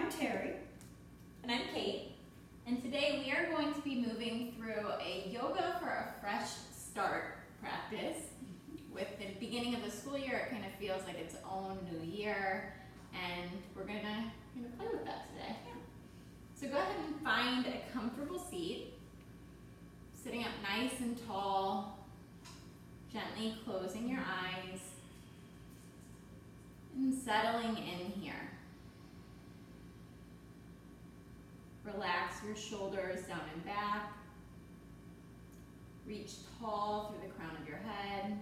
I'm Terry. And I'm Kate. And today we are going to be moving through a yoga for a fresh start practice. With the beginning of the school year, it kind of feels like its own new year, and we're gonna play with that today. So go ahead and find a comfortable seat, sitting up nice and tall, gently closing your eyes, and settling in here. Relax your shoulders down and back. Reach tall through the crown of your head.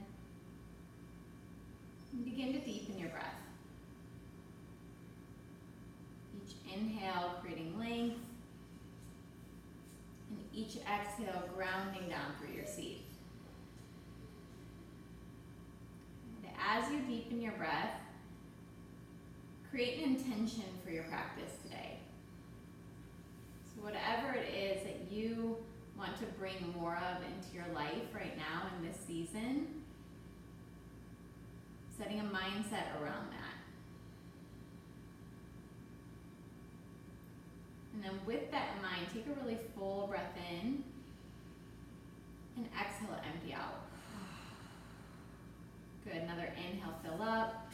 And begin to deepen your breath. Each inhale creating length, and each exhale grounding down through your seat. And as you deepen your breath, create an intention for your practice today. So whatever it is that you want to bring more of into your life right now in this season, setting a mindset around that. And then with that in mind, take a really full breath in and exhale, empty out. Good, another inhale, fill up,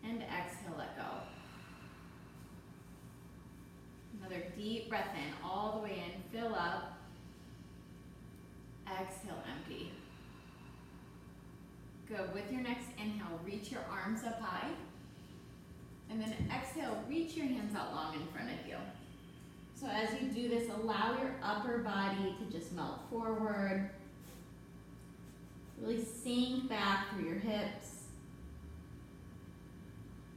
and exhale, let go. Another deep breath in, all the way in, fill up, exhale, empty. Good, with your next inhale, reach your arms up high, and then exhale, reach your hands out long in front of you. So as you do this, allow your upper body to just melt forward, really sink back through your hips,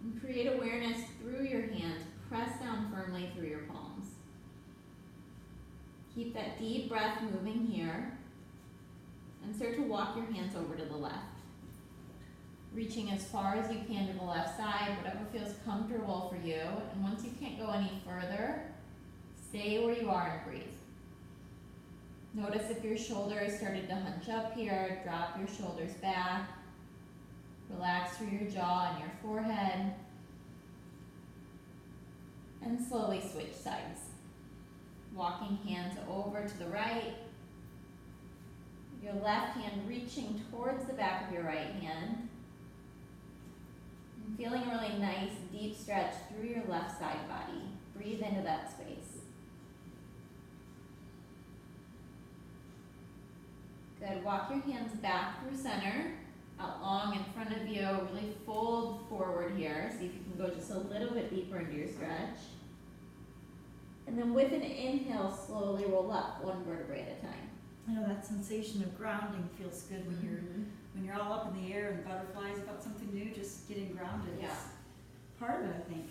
and create awareness through your hands. Press down firmly through your palms. Keep that deep breath moving here, and start to walk your hands over to the left. Reaching as far as you can to the left side, whatever feels comfortable for you. And once you can't go any further, stay where you are and breathe. Notice if your shoulders started to hunch up here, drop your shoulders back. Relax through your jaw and your forehead. And slowly switch sides. Walking hands over to the right. Your left hand reaching towards the back of your right hand. And feeling a really nice deep stretch through your left side body. Breathe into that space. Good, walk your hands back through center, out long in front of you. Really fold forward here. See if you can go just a little bit deeper into your stretch. And then with an inhale, slowly roll up one vertebrae at a time. I know that sensation of grounding feels good when you're all up in the air and butterflies about something new. Just getting grounded is part of it, I think.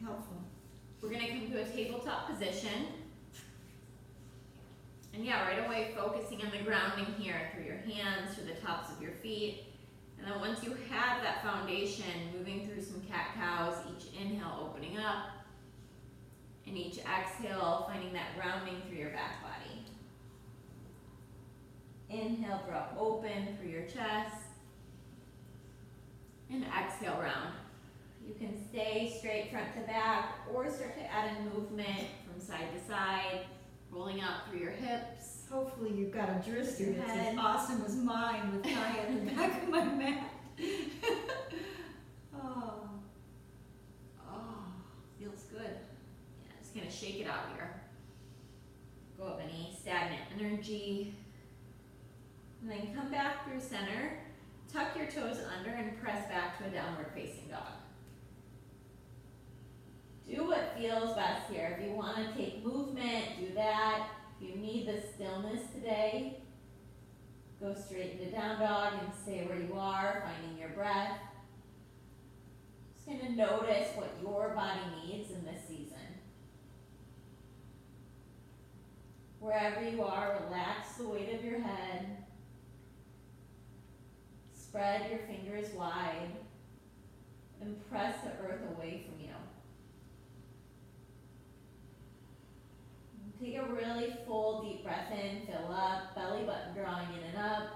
Helpful. We're going to come to a tabletop position. And right away focusing on the grounding here through your hands, through the tops of your feet. And then once you have that foundation, moving through some cat-cows, each inhale opening up, and each exhale finding that grounding through your back body. Inhale, drop open through your chest, and exhale, round. You can stay straight front to back, or start to add in movement from side to side, rolling out through your hips. Hopefully you've got a Drister that's as awesome as mine with Kaya at the back of my mat. Feels good. Just gonna shake it out here. Go up any stagnant energy. And then come back through center. Tuck your toes under and press back to a downward facing dog. Do what feels best here. If you want to take movement, do that. If you need the stillness today, go straight into down dog and stay where you are, finding your breath. Just going to notice what your body needs in this season. Wherever you are, relax the weight of your head. Spread your fingers wide and press the earth away from you. Take a really full deep breath in, fill up, belly button drawing in and up.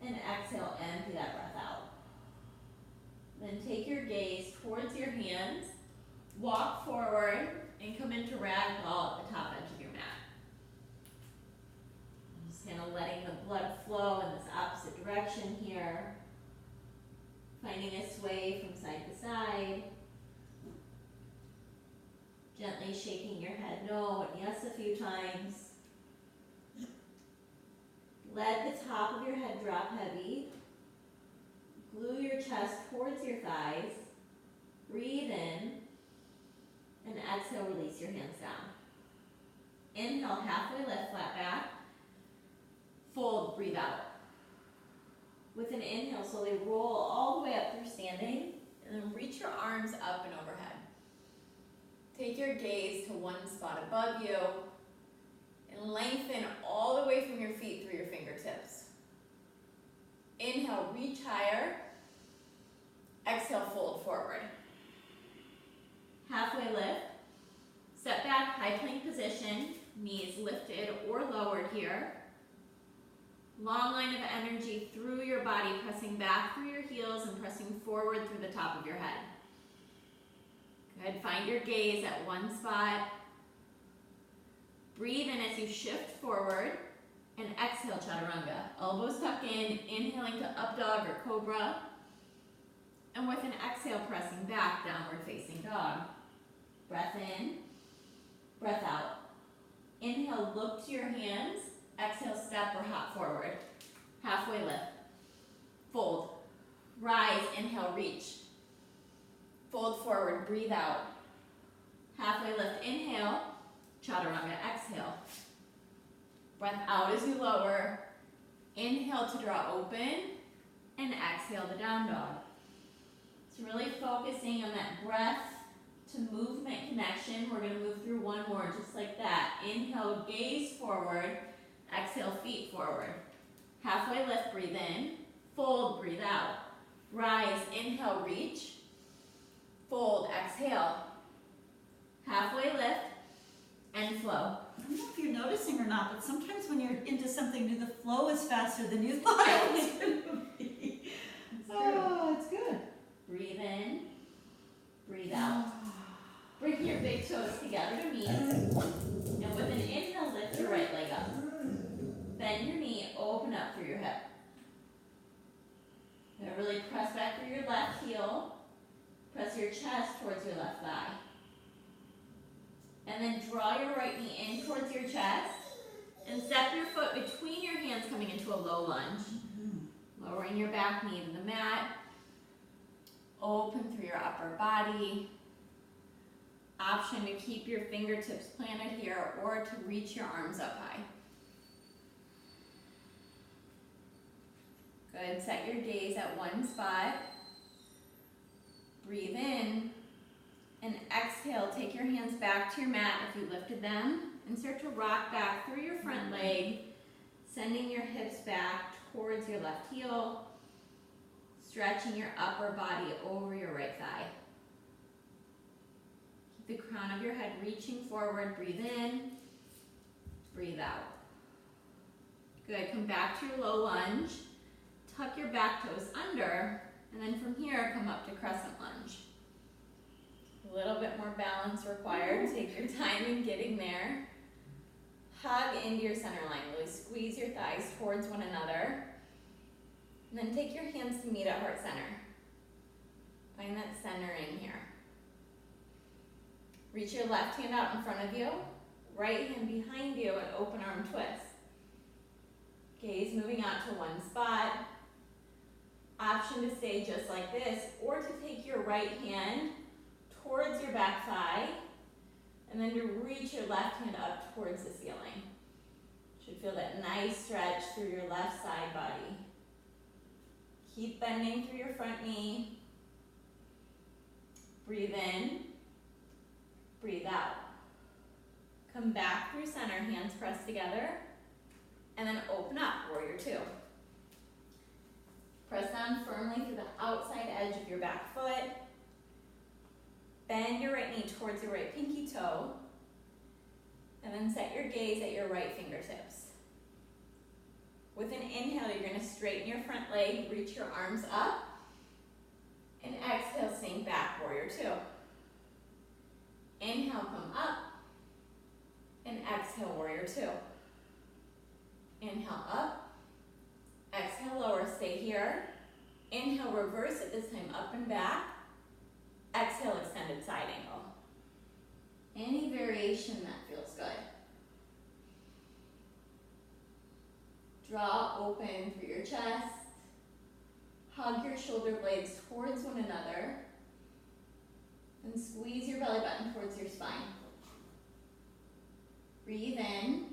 And exhale, empty that breath out. Then take your gaze towards your hands. walk forward and come into ragdoll at the top edge of your mat. Just kind of letting the blood flow in this opposite direction here. Finding a sway from side to side. Gently shaking your head no and yes a few times. Let the top of your head drop heavy. Glue your chest towards your thighs. Breathe in. And exhale, release your hands down. Inhale, halfway lift, flat back. Fold, breathe out. With an inhale, slowly roll all the way up through standing, and then reach your arms up and overhead. Take your gaze to one spot above you, and lengthen all the way from your feet through your fingertips. Inhale, reach higher. Exhale, fold forward. Halfway lift. Step back, high plank position. Knees lifted or lowered here. Long line of energy through your body, pressing back through your heels and pressing forward through the top of your head. Good, find your gaze at one spot. Breathe in as you shift forward and exhale, chaturanga. Elbows tuck in, inhaling to up dog or cobra. And with an exhale, pressing back, downward facing dog. Breath in, breath out. Inhale, look to your hands. Exhale, step or hop forward. Halfway lift. Fold. Rise, inhale, reach. Fold forward, breathe out. Halfway lift, inhale. Chaturanga, exhale. Breath out as you lower. Inhale to draw open. And exhale to down dog. So really focusing on that breath to movement connection. We're going to move through one more just like that. Inhale, gaze forward. Exhale, feet forward. Halfway lift, breathe in. Fold, breathe out. Rise, inhale, reach. Fold, exhale. Halfway lift and flow. I don't know if you're noticing or not, but sometimes when you're into something new, the flow is faster than you thought it was going to be. Oh, it's good. Breathe in. Breathe out. Bring your big toes together to meet. And with an inhale, lift your right leg up. Bend your knee, open up through your hip. Now really press back through your left heel. Press your chest towards your left thigh. And then draw your right knee in towards your chest. And step your foot between your hands, coming into a low lunge. Lowering your back knee to the mat. Open through your upper body. Option to keep your fingertips planted here or to reach your arms up high. Good, set your gaze at one spot. Breathe in and exhale, take your hands back to your mat if you lifted them and start to rock back through your front leg, sending your hips back towards your left heel, stretching your upper body over your right thigh. Keep the crown of your head reaching forward, breathe in, breathe out. Good, come back to your low lunge. Tuck your back toes under, and then from here, come up to crescent lunge. A little bit more balance required. Take your time in getting there. Hug into your center line. Really squeeze your thighs towards one another. And then take your hands to meet at heart center. Find that centering here. Reach your left hand out in front of you. Right hand behind you, and open arm twist. Gaze moving out to one spot. Option to stay just like this, or to take your right hand towards your back thigh, and then to reach your left hand up towards the ceiling. Should feel that nice stretch through your left side body. Keep bending through your front knee. Breathe in, breathe out. Come back through center, hands pressed together, and then open up, warrior two. Press down firmly through the outside edge of your back foot. Bend your right knee towards your right pinky toe. And then set your gaze at your right fingertips. With an inhale, you're going to straighten your front leg, reach your arms up. And exhale, sink back, warrior two. Inhale, come up. And exhale, warrior two. Inhale, up. Exhale, lower, stay here. Inhale, reverse it, this time up and back. Exhale, extended side angle. Any variation that feels good. Draw open through your chest. Hug your shoulder blades towards one another. And squeeze your belly button towards your spine. Breathe in.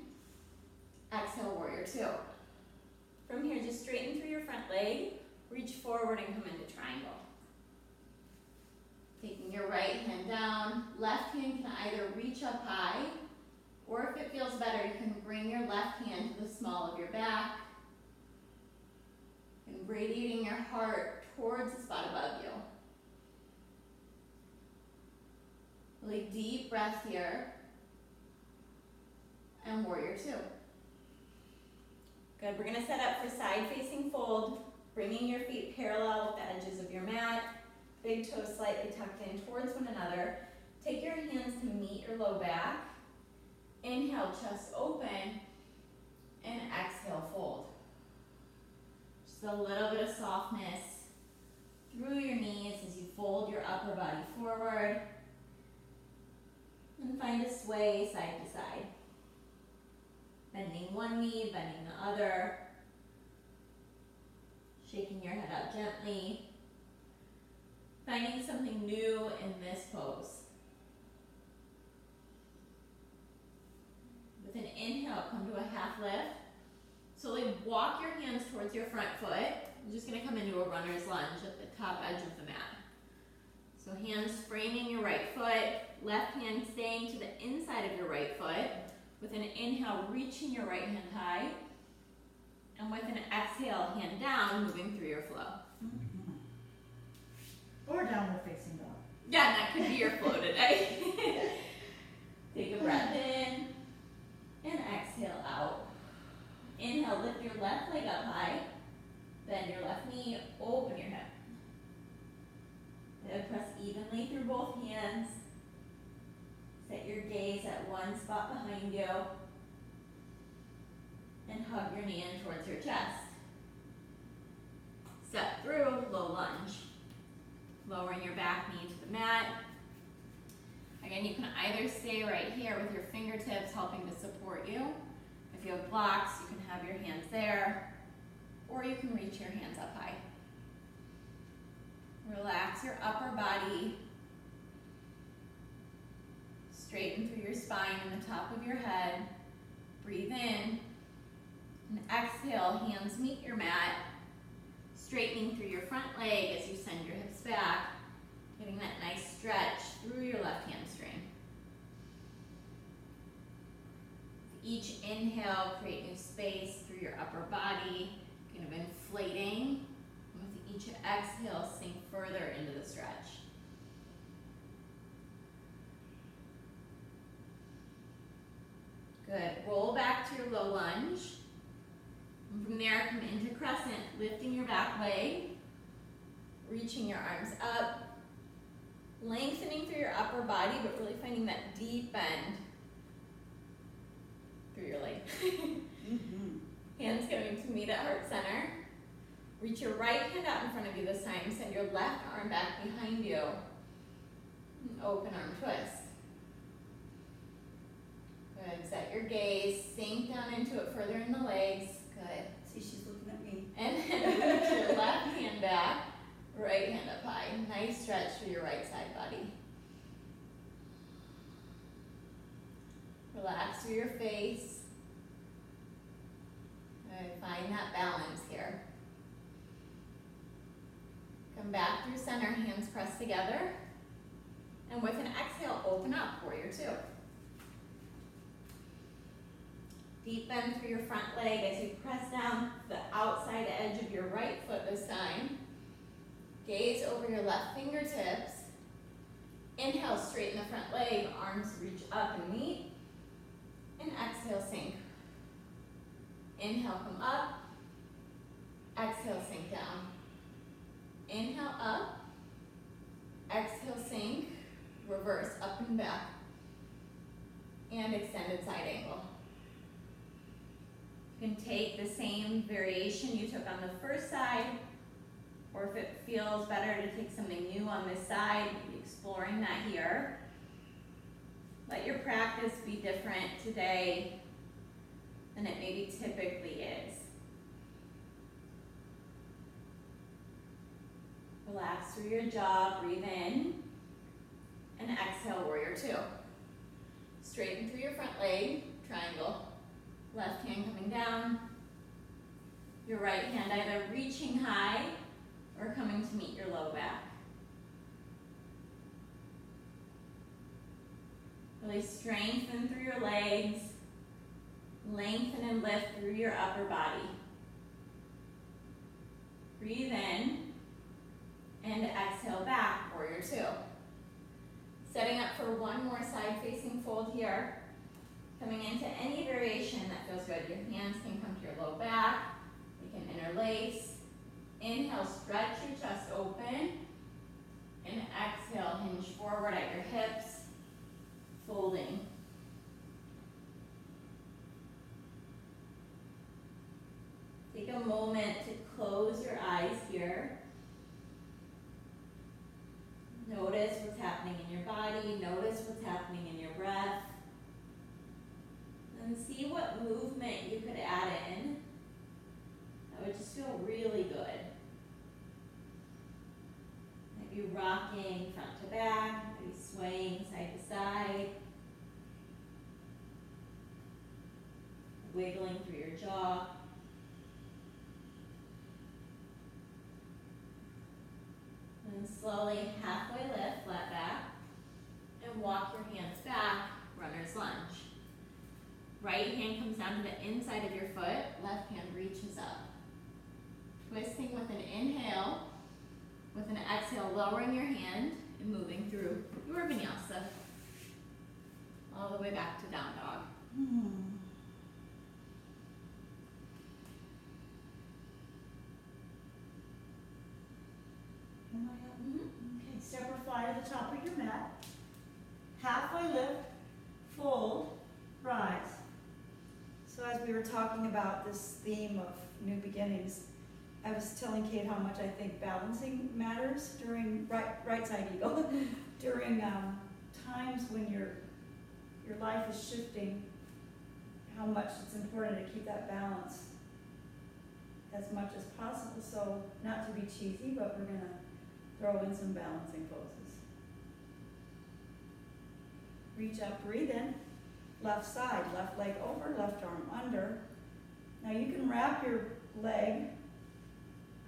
Exhale, warrior two. From here, just straighten through your front leg. Reach forward and come into triangle. Taking your right hand down. Left hand can either reach up high, or if it feels better, you can bring your left hand to the small of your back. And radiating your heart towards the spot above you. Really deep breath here. And warrior two. Good, we're gonna set up for side facing fold, bringing your feet parallel with the edges of your mat, big toes slightly tucked in towards one another. Take your hands to meet your low back. Inhale, chest open, and exhale, fold. Just a little bit of softness through your knees as you fold your upper body forward. And find a sway side to side. Bending one knee, bending the other. Shaking your head out gently. Finding something new in this pose. With an inhale, come to a half lift. Slowly walk your hands towards your front foot. You're just going to come into a runner's lunge at the top edge of the mat. So hands framing your right foot, left hand staying to the inside of your right foot. With an inhale, reaching your right hand high. And with an exhale, hand down, moving through your flow. Mm-hmm. Or downward facing dog. Yeah, that could be your flow today. Take a breath in and exhale out. Inhale, lift your left leg up high. Bend your left knee, open your hip. And press evenly through both hands. Set your gaze at one spot behind you. And hug your knee in towards your chest. Step through, low lunge. Lowering your back knee to the mat. Again, you can either stay right here with your fingertips helping to support you. If you have blocks, you can have your hands there, or you can reach your hands up high. Relax your upper body. Straighten through your spine and the top of your head. Breathe in. And exhale, hands meet your mat. Straightening through your front leg as you send your hips back. Getting that nice stretch through your left hamstring. With each inhale, create new space through your upper body, kind of inflating. And with each exhale, sink further into the stretch. Good. Roll back to your low lunge. And from there, come into crescent, lifting your back leg, reaching your arms up, lengthening through your upper body, but really finding that deep bend through your leg. Mm-hmm. Hands coming to meet at heart center. Reach your right hand out in front of you this time. Send your left arm back behind you. And open arm twist. Good. Set your gaze. Sink down into it further in the legs. Good. See, she's looking at me. And then reach your left hand back. Right hand up high. Nice stretch through your right side body. Relax through your face. Good. Find that balance here. Come back through center, hands pressed together. And with an exhale, open up, warrior two. Deep bend through your front leg as you press down the outside edge of your right foot this time. Gaze over your left fingertips. Inhale, straighten the front leg, arms reach up and meet. And exhale, sink. Inhale, come up. Exhale, sink down. Inhale, up. Exhale, sink. Reverse, up and back. and extended side angle. You can take the same variation you took on the first side, or if it feels better to take something new on this side, be exploring that here. Let your practice be different today than it maybe typically is. Relax through your jaw, breathe in, and exhale, warrior two. Straighten through your front leg, triangle. Left hand coming down. Your right hand either reaching high or coming to meet your low back. Really strengthen through your legs. Lengthen and lift through your upper body. Breathe in and exhale back, warrior two. Setting up for one more side facing fold here. Coming into any variation that feels good. Your hands can come to your low back. You can interlace. Inhale, stretch your chest open. And exhale, hinge forward at your hips, folding. Take a moment to close your eyes here. Notice what's happening in your body. Notice what's happening in your breath. And see what movement you could add in that would just feel really good. Maybe rocking front to back, maybe swaying side to side. Wiggling through your jaw. And slowly halfway lift, flat back, and walk your hands back, runner's lunge. Right hand comes down to the inside of your foot, left hand reaches up. Twisting with an inhale, with an exhale, lowering your hand and moving through your vinyasa. All the way back to down dog. Okay, step or fly to the top of your mat. Halfway lift, fold, rise. So as we were talking about this theme of new beginnings, I was telling Kate how much I think balancing matters during right side eagle, during times when your life is shifting, how much it's important to keep that balance as much as possible. So not to be cheesy, but we're gonna throw in some balancing poses. Reach up, breathe in. Left side, left leg over, left arm under. Now you can wrap your leg,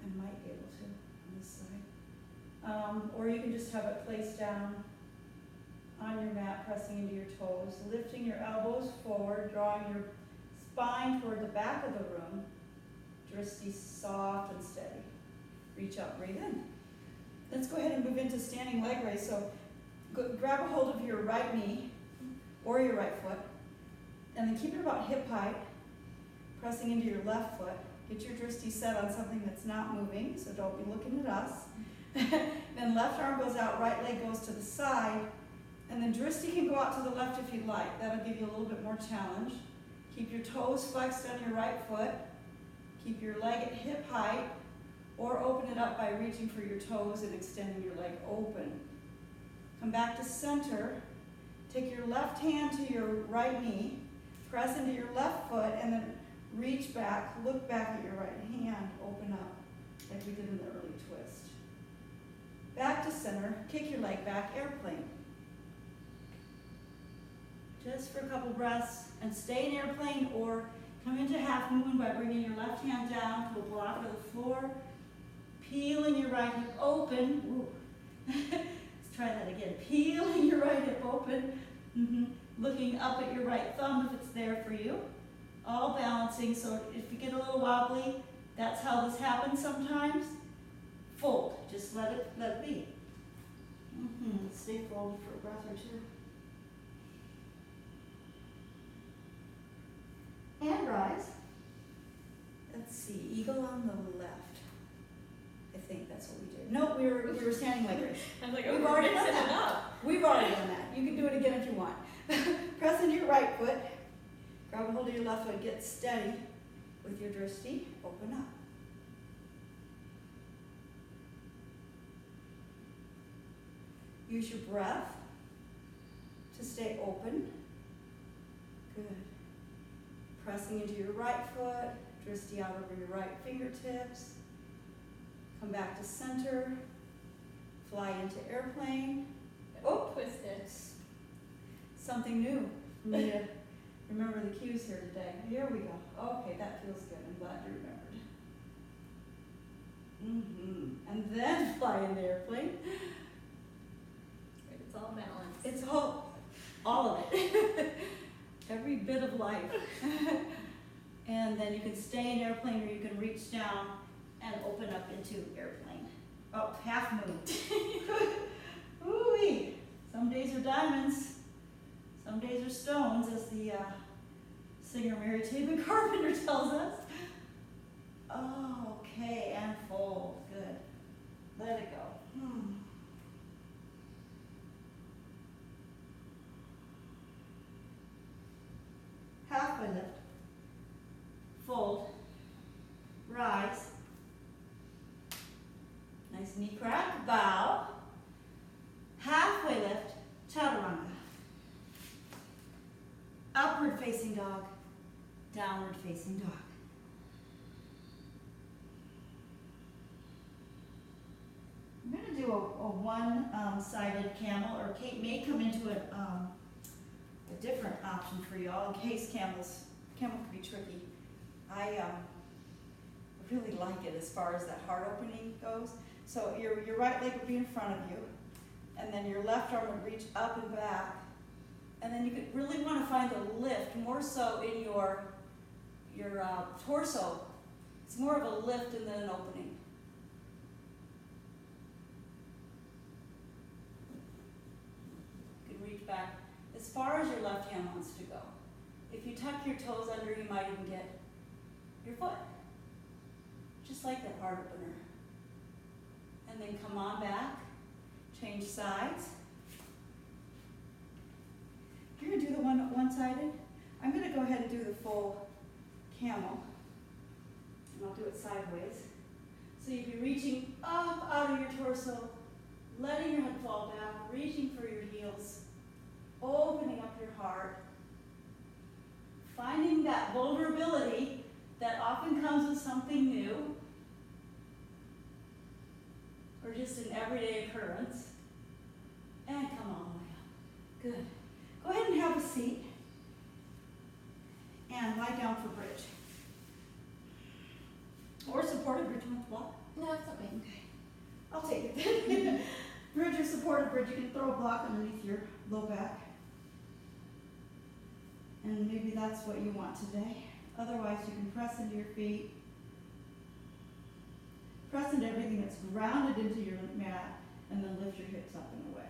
I might be able to on this side, or you can just have it placed down on your mat, pressing into your toes, lifting your elbows forward, drawing your spine toward the back of the room. Drishti soft and steady. Reach up, breathe in. Let's go ahead and move into standing leg raise. So grab a hold of your right knee or your right foot, and then keep it about hip height, pressing into your left foot. Get your drishti set on something that's not moving, so don't be looking at us. Then left arm goes out, right leg goes to the side, and then drishti can go out to the left if you'd like. That'll give you a little bit more challenge. Keep your toes flexed on your right foot. Keep your leg at hip height, or open it up by reaching for your toes and extending your leg open. Come back to center. Take your left hand to your right knee, press into your left foot, and then reach back, look back at your right hand, open up, like we did in the early twist. Back to center, kick your leg back, airplane. Just for a couple breaths, and stay in airplane, or come into half moon by bringing your left hand down to a block of the floor, peeling your right hip open. Let's try that again. Peeling your right hip open, looking up at your right thumb if it's there for you. All balancing, so if you get a little wobbly, that's how this happens sometimes. Fold, just let it be. Stay folded for a breath or two. And rise. Let's see, eagle on the left. I think that's what we did. No, we were standing like this. I'm like, We've already done that. We've already done that. You can do it again if you want. Press into your your right foot. Grab a hold of your left foot, get steady with your drishti, open up. Use your breath to stay open. Good. Pressing into your right foot, drishti out over your right fingertips. Come back to center. Fly into airplane. Oh, twist it. Something new for me to remember the cues here today. Here we go. Okay, that feels good. I'm glad you remembered. And then fly in the airplane. It's all balanced. It's all of it. Every bit of life. And then you can stay in airplane or you can reach down and open up into airplane. Oh, half moon. Ooh-wee. Some days are diamonds. Some days are stones, as the singer Mary Taven Carpenter tells us. Oh, okay, and fold. Good. Let it go. Halfway lift. Fold. Rise. Nice knee crack. Bow. Halfway lift. Chaturanga. Upward facing dog. Downward facing dog. I'm going to do a one-sided camel, or Kate may come into a different option for y'all in case camel can be tricky. I really like it as far as that heart opening goes. So your right leg would be in front of you, and then your left arm would reach up and back, and then you could really want to find the lift more so in your torso. It's more of a lift and then an opening. You can reach back as far as your left hand wants to go. If you tuck your toes under, you might even get your foot. Just like that heart opener. And then come on back, change sides. You're gonna do the one-sided. I'm gonna go ahead and do the full camel. And I'll do it sideways. So you'd be reaching up out of your torso, letting your head fall back, reaching for your heels, opening up your heart, finding that vulnerability that often comes with something new, or just an everyday occurrence, and come all the way up. Good. Go ahead and have a seat, and lie down for bridge. Or supported bridge, you want to block? No, it's okay. Okay. I'll take it then. Bridge or supported bridge, you can throw a block underneath your low back. And maybe that's what you want today. Otherwise, you can press into your feet. Press into everything that's grounded into your mat, and then lift your hips up and away.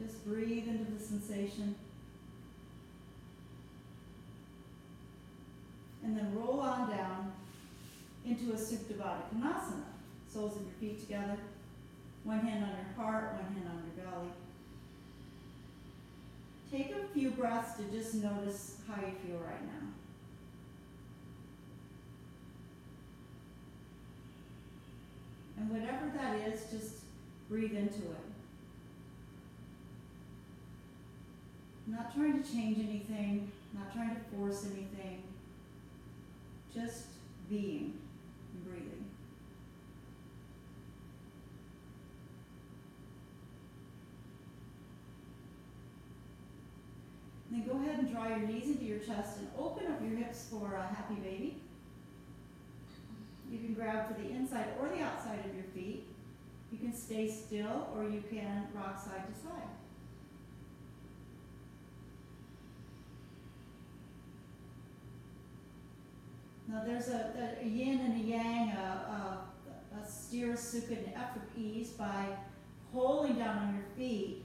Just breathe into the sensation. And then roll on down into a Supta Baddha Konasana. Soles of your feet together. One hand on your heart, one hand on your belly. Take a few breaths to just notice how you feel right now. And whatever that is, just breathe into it. Not trying to change anything, not trying to force anything, just being and breathing. And then go ahead and draw your knees into your chest and open up your hips for a happy baby. You can grab for the inside or the outside of your feet. You can stay still or you can rock side to side. Now there's a yin and a yang, a steer, sukha, and effort ease by holding down on your feet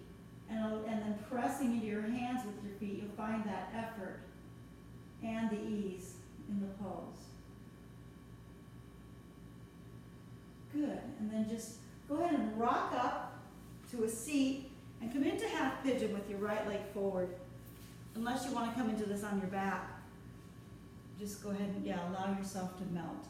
and then pressing into your hands with your feet. You'll find that effort and the ease in the pose. then just go ahead and rock up to a seat and come into half pigeon with your right leg forward. Unless you want to come into this on your back, just go ahead and, allow yourself to melt.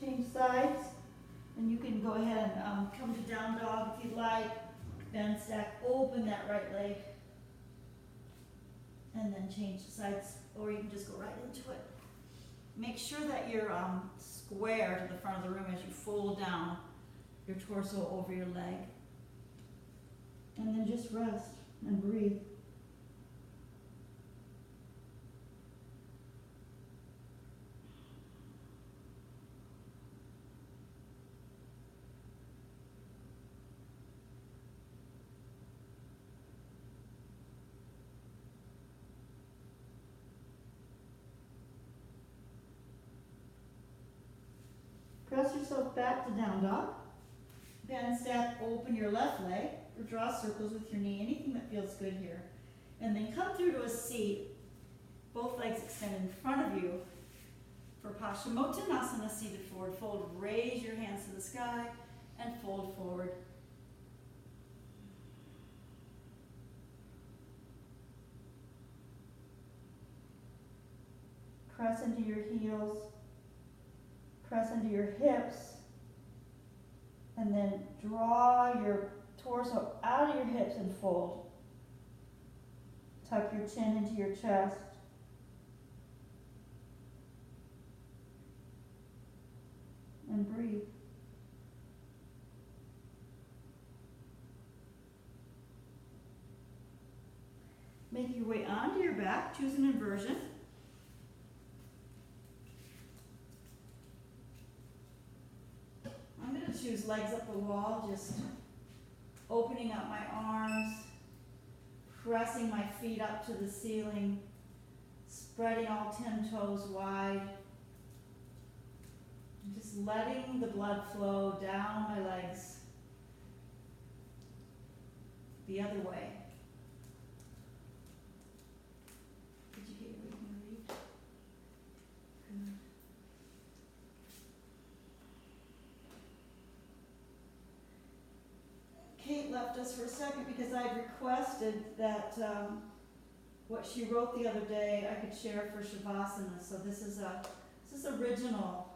Change sides, and you can go ahead and come to down dog if you'd like. Bend, stack, open that right leg, and then change sides, or you can just go right into it. Make sure that you're square to the front of the room as you fold down your torso over your leg. And then just rest and breathe. Press yourself back to down dog. Bend, stack, open your left leg, or draw circles with your knee, anything that feels good here. And then come through to a seat, both legs extend in front of you. For Paschimottanasana, seated forward fold, raise your hands to the sky and fold forward. Press into your heels. Press into your hips, and then draw your torso out of your hips and fold. Tuck your chin into your chest. And breathe. Make your way onto your back, choose an inversion. I'm going to choose legs up the wall, just opening up my arms, pressing my feet up to the ceiling, spreading all 10 toes wide, and just letting the blood flow down my legs the other way. Did you get where you can reach? Good. Kate left us for a second because I requested that what she wrote the other day I could share for Shavasana. So this is original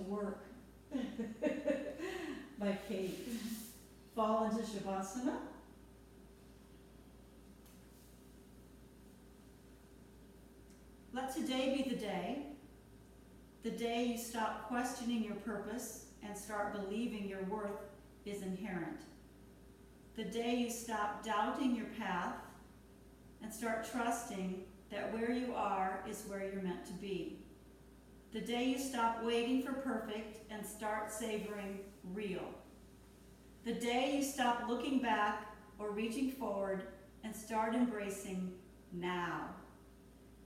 work by Kate. Fall into Shavasana. Let today be the day you stop questioning your purpose and start believing your worth is inherent. The day you stop doubting your path and start trusting that where you are is where you're meant to be. The day you stop waiting for perfect and start savoring real. The day you stop looking back or reaching forward and start embracing now.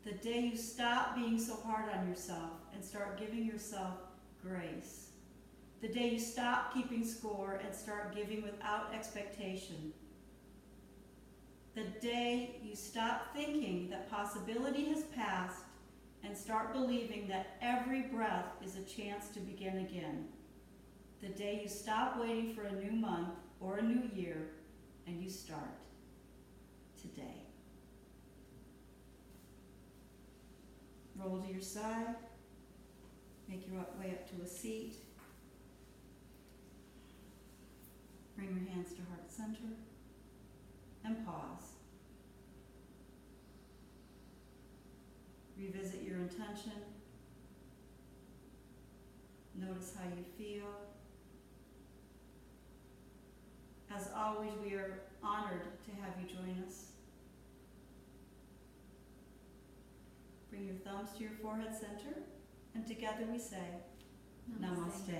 The day you stop being so hard on yourself and start giving yourself grace. The day you stop keeping score and start giving without expectation. The day you stop thinking that possibility has passed and start believing that every breath is a chance to begin again. The day you stop waiting for a new month or a new year and you start today. Roll to your side. Make your way up to a seat. Bring your hands to heart center and pause. Revisit your intention. Notice how you feel. As always, we are honored to have you join us. Bring your thumbs to your forehead center, and together we say, Namaste.